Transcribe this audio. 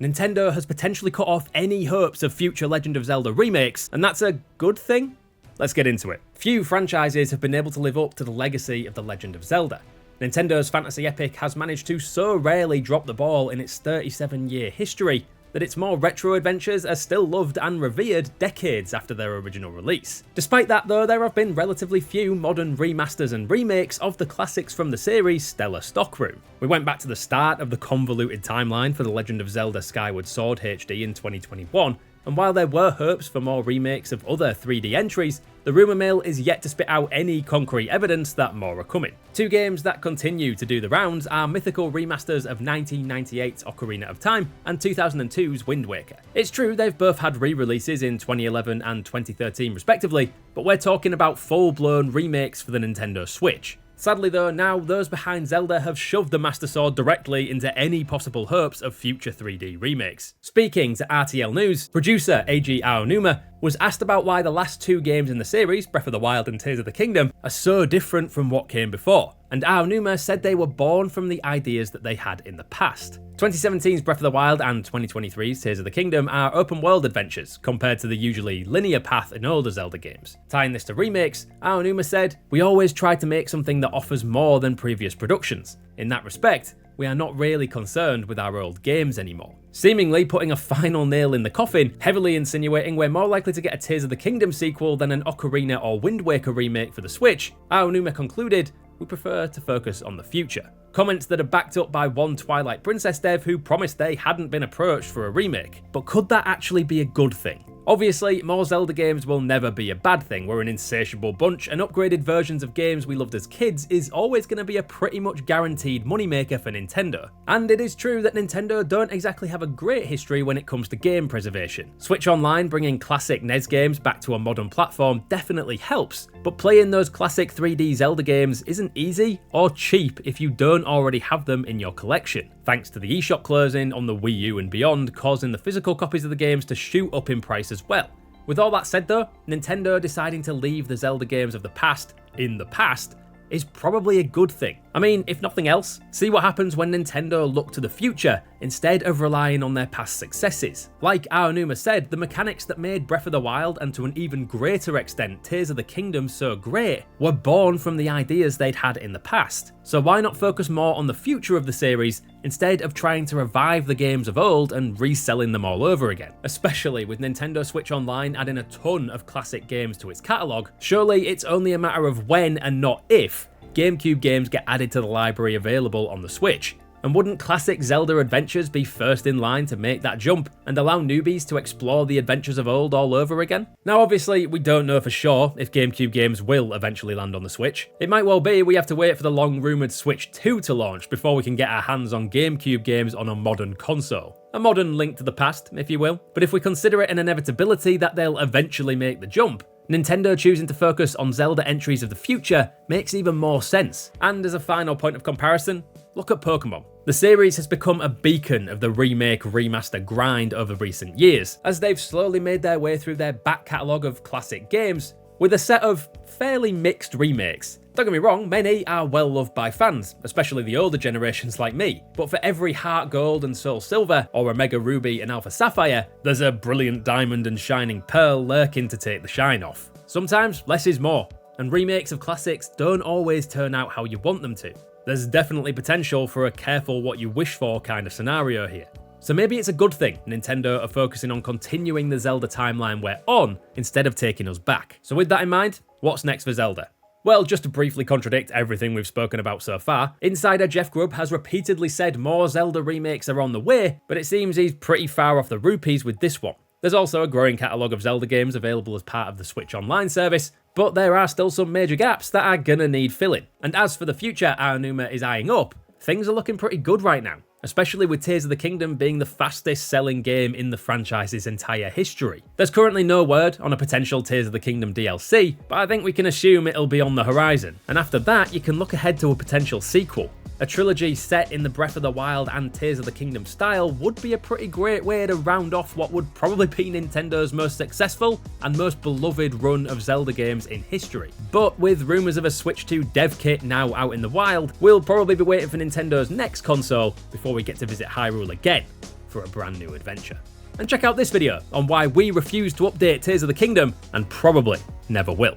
Nintendo has potentially cut off any hopes of future Legend of Zelda remakes, and that's a good thing? Let's get into it. Few franchises have been able to live up to the legacy of The Legend of Zelda. Nintendo's fantasy epic has managed to so rarely drop the ball in its 37-year history that its more retro adventures are still loved and revered decades after their original release. Despite that though, there have been relatively few modern remasters and remakes of the classics from the series' stellar stockroom. We went back to the start of the convoluted timeline for The Legend of Zelda Skyward Sword HD in 2021, and while there were hopes for more remakes of other 3D entries, the rumour mill is yet to spit out any concrete evidence that more are coming. Two games that continue to do the rounds are mythical remasters of 1998's Ocarina of Time and 2002's Wind Waker. It's true they've both had re-releases in 2011 and 2013 respectively, but we're talking about full-blown remakes for the Nintendo Switch. Sadly though, now those behind Zelda have shoved the Master Sword directly into any possible hopes of future 3D remakes. Speaking to RTL News, producer Eiji Aonuma was asked about why the last two games in the series, Breath of the Wild and Tears of the Kingdom, are so different from what came before, and Aonuma said they were born from the ideas that they had in the past. 2017's Breath of the Wild and 2023's Tears of the Kingdom are open-world adventures, compared to the usually linear path in older Zelda games. Tying this to remakes, Aonuma said, "We always try to make something that offers more than previous productions. In that respect, we are not really concerned with our old games anymore." Seemingly putting a final nail in the coffin, heavily insinuating we're more likely to get a Tears of the Kingdom sequel than an Ocarina or Wind Waker remake for the Switch, Aonuma concluded, "We prefer to focus on the future." Comments that are backed up by one Twilight Princess dev who promised they hadn't been approached for a remake. But could that actually be a good thing? Obviously, more Zelda games will never be a bad thing. We're an insatiable bunch, and upgraded versions of games we loved as kids is always going to be a pretty much guaranteed moneymaker for Nintendo. And it is true that Nintendo don't exactly have a great history when it comes to game preservation. Switch Online bringing classic NES games back to a modern platform definitely helps, but playing those classic 3D Zelda games isn't easy or cheap if you don't already have them in your collection, thanks to the eShop closing on the Wii U and beyond, causing the physical copies of the games to shoot up in price as well. With all that said though, Nintendo deciding to leave the Zelda games of the past in the past is probably a good thing. I mean, if nothing else, see what happens when Nintendo look to the future instead of relying on their past successes. Like Aonuma said, the mechanics that made Breath of the Wild and to an even greater extent Tears of the Kingdom so great were born from the ideas they'd had in the past. So why not focus more on the future of the series instead of trying to revive the games of old and reselling them all over again? Especially with Nintendo Switch Online adding a ton of classic games to its catalogue, surely it's only a matter of when and not if GameCube games get added to the library available on the Switch. And wouldn't classic Zelda adventures be first in line to make that jump and allow newbies to explore the adventures of old all over again? Now obviously, we don't know for sure if GameCube games will eventually land on the Switch. It might well be we have to wait for the long-rumoured Switch 2 to launch before we can get our hands on GameCube games on a modern console. A modern Link to the Past, if you will. But if we consider it an inevitability that they'll eventually make the jump, Nintendo choosing to focus on Zelda entries of the future makes even more sense. And as a final point of comparison, look at Pokemon. The series has become a beacon of the remake remaster grind over recent years, as they've slowly made their way through their back catalogue of classic games with a set of fairly mixed remakes. Don't get me wrong, many are well loved by fans, especially the older generations like me, but for every Heart Gold and Soul Silver, or Omega Ruby and Alpha Sapphire, there's a brilliant Diamond and Shining Pearl lurking to take the shine off. Sometimes less is more, and remakes of classics don't always turn out how you want them to. There's definitely potential for a careful what you wish for kind of scenario here. So maybe it's a good thing Nintendo are focusing on continuing the Zelda timeline we're on instead of taking us back. So with that in mind, what's next for Zelda? Well, just to briefly contradict everything we've spoken about so far, insider Jeff Grubb has repeatedly said more Zelda remakes are on the way, but it seems he's pretty far off the rupees with this one. There's also a growing catalogue of Zelda games available as part of the Switch Online service, but there are still some major gaps that are gonna need filling. And as for the future Aonuma is eyeing up, things are looking pretty good right now, especially with Tears of the Kingdom being the fastest selling game in the franchise's entire history. There's currently no word on a potential Tears of the Kingdom DLC, but I think we can assume it'll be on the horizon. And after that, you can look ahead to a potential sequel. A trilogy set in the Breath of the Wild and Tears of the Kingdom style would be a pretty great way to round off what would probably be Nintendo's most successful and most beloved run of Zelda games in history. But with rumours of a Switch 2 dev kit now out in the wild, we'll probably be waiting for Nintendo's next console before we get to visit Hyrule again. for a brand new adventure. And check out this video on why we refuse to update Tears of the Kingdom and probably never will.